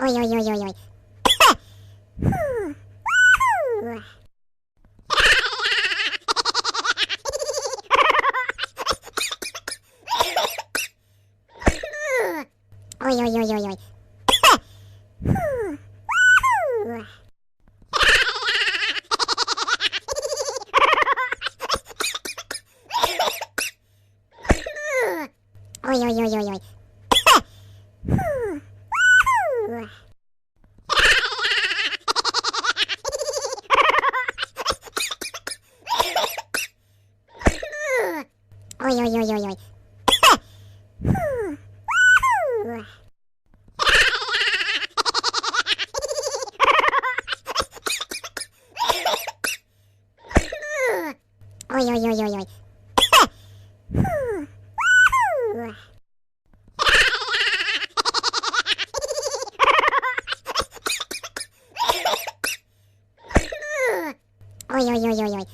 Oi, oi, oi, oi, oi. Oi, oi, oi, oi, oi. Oi, oi, oi, oi, oi. Oi, oi, oi, oi, oi. Oi, oi, oi, oi, oi. Oi, oi, oi, oi, oi.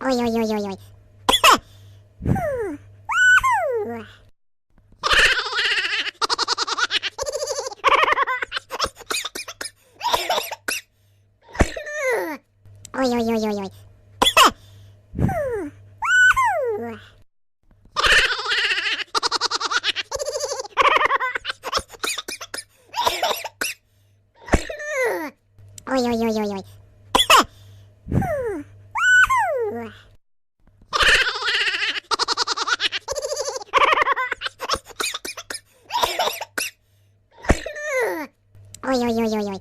Oi, oi, oi, oi, oi. Oi, oi, oi, oi, oi. Oi, oi, oi, oi, oi. Oi, oi, oi, oi, oi.